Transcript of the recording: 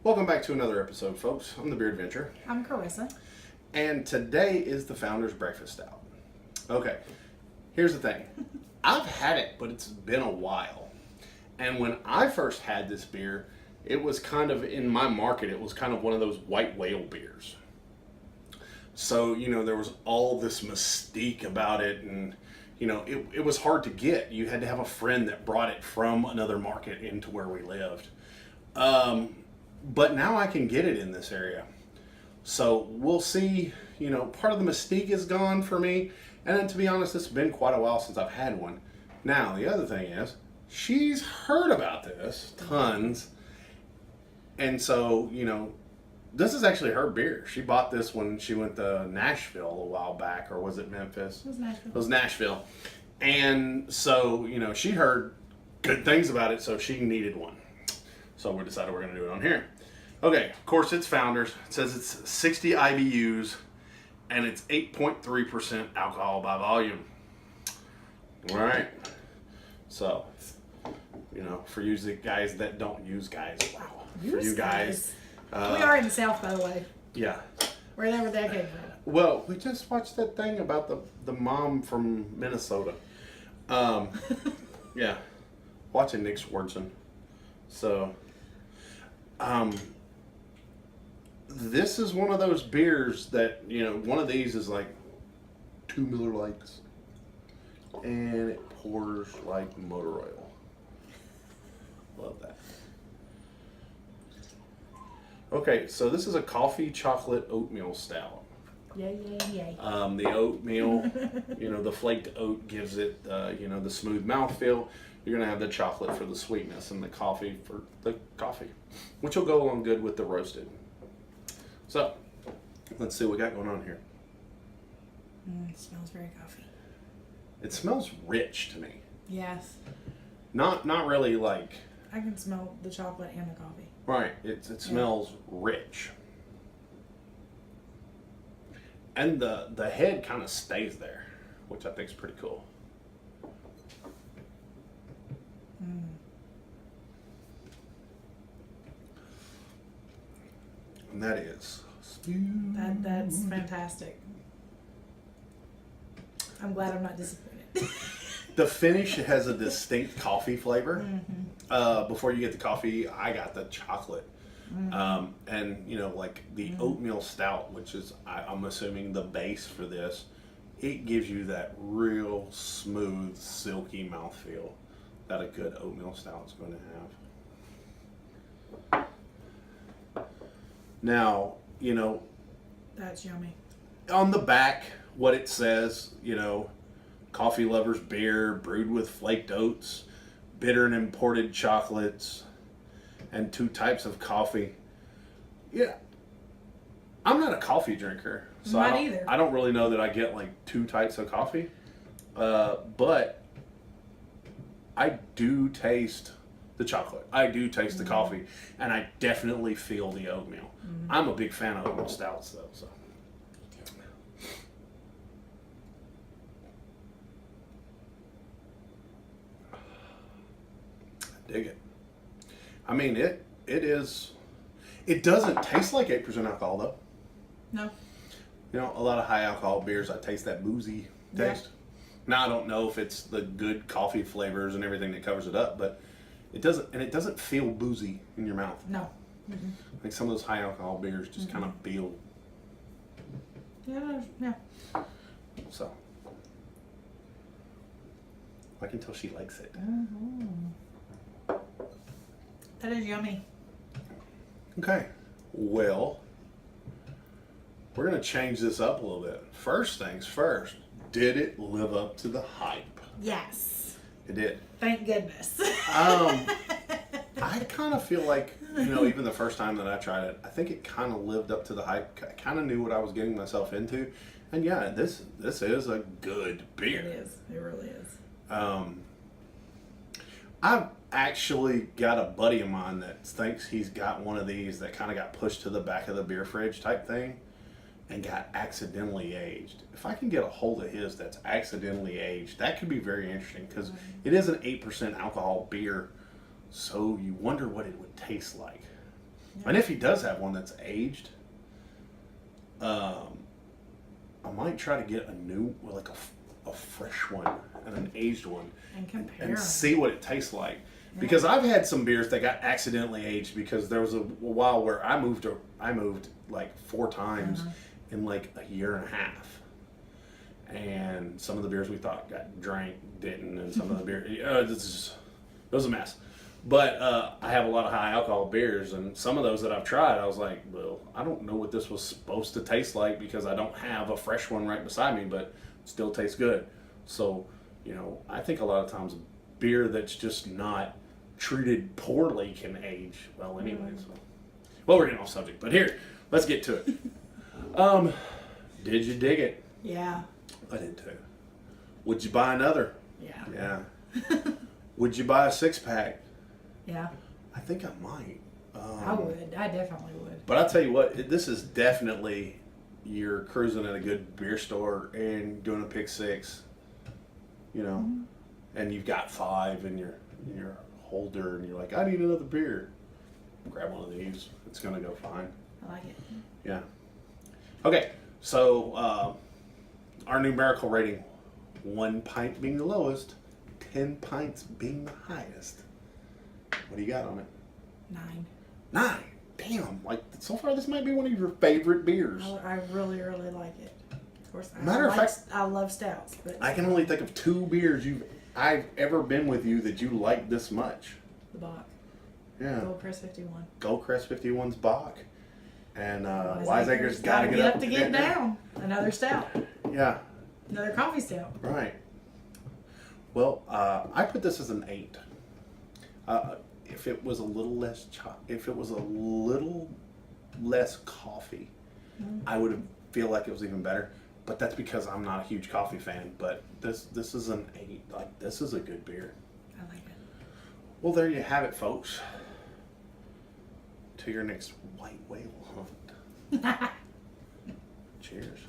Welcome back to another episode, folks. I'm the Beer Adventure. I'm Carissa. And today is the Founder's Breakfast Stout. Okay, here's the thing. I've had it, but it's been a while. And when I first had this beer, it was kind of, in my market, it was kind of one of those white whale beers. So, there was all this mystique about it, and, it was hard to get. You had to have a friend that brought it from another market into where we lived. But now I can get it in this area. So we'll see, part of the mystique is gone for me. And then to be honest, it's been quite a while since I've had one. Now, the other thing is, she's heard about this tons. And so, this is actually her beer. She bought this when she went to Nashville a while back, or was it Memphis? It was Nashville. It was Nashville. And so, she heard good things about it, so she needed one. So we decided we're going to do it on here. Okay, of course it's Founders. It says it's 60 IBUs, and it's 8.3% alcohol by volume. All right. So, for you guys that don't use guys, wow. For you guys. We are in the South, by the way. Yeah. Wherever that came from. Well, we just watched that thing about the mom from Minnesota. Yeah. Watching Nick Swardson. So, this is one of those beers that, one of these is like 2 Miller Lights. And it pours like motor oil. Love that. Okay, so this is a coffee chocolate oatmeal stout. Yay, yay, yay. The oatmeal, the flaked oat gives it, the smooth mouthfeel. You're going to have the chocolate for the sweetness and the coffee for the coffee, which will go along good with the roasted. So, let's see what we got going on here. It smells very coffee. It smells rich to me. Yes. Not really like... I can smell the chocolate and the coffee. Right. It smells rich. And the head kind of stays there, which I think is pretty cool. And that is smooth. That's fantastic. I'm glad I'm not disappointed. The finish has a distinct coffee flavor. Mm-hmm. Before you get the coffee, I got the chocolate. Mm-hmm. And, like the oatmeal stout, which is, I'm assuming, the base for this, it gives you that real smooth, silky mouthfeel that a good oatmeal stout is going to have. Now, That's yummy. on the back, what it says, coffee lovers beer, brewed with flaked oats, bitter and imported chocolates, and 2 types of coffee. Yeah. I'm not a coffee drinker. So Not either. I don't really know that I get like 2 types of coffee. But I do taste the chocolate. I do taste the coffee. And I definitely feel the oatmeal. I'm a big fan of oatmeal stouts though. So. Dig it. I mean, it doesn't taste like 8% alcohol though. No. A lot of high alcohol beers, I taste that boozy taste. Yeah. Now I don't know if it's the good coffee flavors and everything that covers it up, but it doesn't feel boozy in your mouth. No. Mm-hmm. Like some of those high alcohol beers just kind of feel. Yeah. So. I can tell she likes it. Mm-hmm. That is yummy. Okay. Well, we're going to change this up a little bit. First things first, did it live up to the hype? Yes. It did. Thank goodness. I kind of feel like, even the first time that I tried it, I think it kind of lived up to the hype. I kind of knew what I was getting myself into. And yeah, this is a good beer. It is. It really is. I've actually got a buddy of mine that thinks he's got one of these that kind of got pushed to the back of the beer fridge type thing and got accidentally aged. If I can get a hold of his that's accidentally aged, that could be very interesting because it is an 8% alcohol beer, so you wonder what it would taste like. And if he does have one that's aged, I might try to get a new, like a fresh one and an aged one, And compare and 'em. see what it tastes like. Because I've had some beers that got accidentally aged because there was a while where I moved like 4 times in like a year and a half. And some of the beers we thought got drank didn't, and some of the beer it was a mess. But I have a lot of high alcohol beers, and some of those that I've tried, I was like, well, I don't know what this was supposed to taste like because I don't have a fresh one right beside me, but it still tastes good. So, I think a lot of times beer that's just not treated poorly can age well anyway. So. Well, we're getting off subject, but here, let's get to it. Did you dig it? Yeah. I did too. Would you buy another? Yeah. Yeah. Would you buy a 6-pack? Yeah. I think I might. I would. I definitely would. But I'll tell you what, this is definitely you're cruising at a good beer store and doing a pick 6, and you've got 5 in your holder, and you're like, I need another beer. Grab one of these. It's gonna go fine. I like it. Yeah. Okay, so our numerical rating: 1 pint being the lowest, 10 pints being the highest. What do you got on it? 9. 9. Damn! Like so far, this might be one of your favorite beers. I really, really like it. Of course, Matter of fact, I love stouts, but I can only think of 2 beers I've ever been with you that you like this much. the Bach, Yeah. Gold Crest 51. Goldcrest 51's Bach, and Wiseacre's gotta get up to get down. Another stout, Yeah. another coffee stout. Right. Well, I put this as an 8. If it was a little less coffee, I would feel like it was even better. But that's because I'm not a huge coffee fan. But this is an 8. Like, this is a good beer. I like it. Well, there you have it, folks. To your next white whale hunt. Cheers.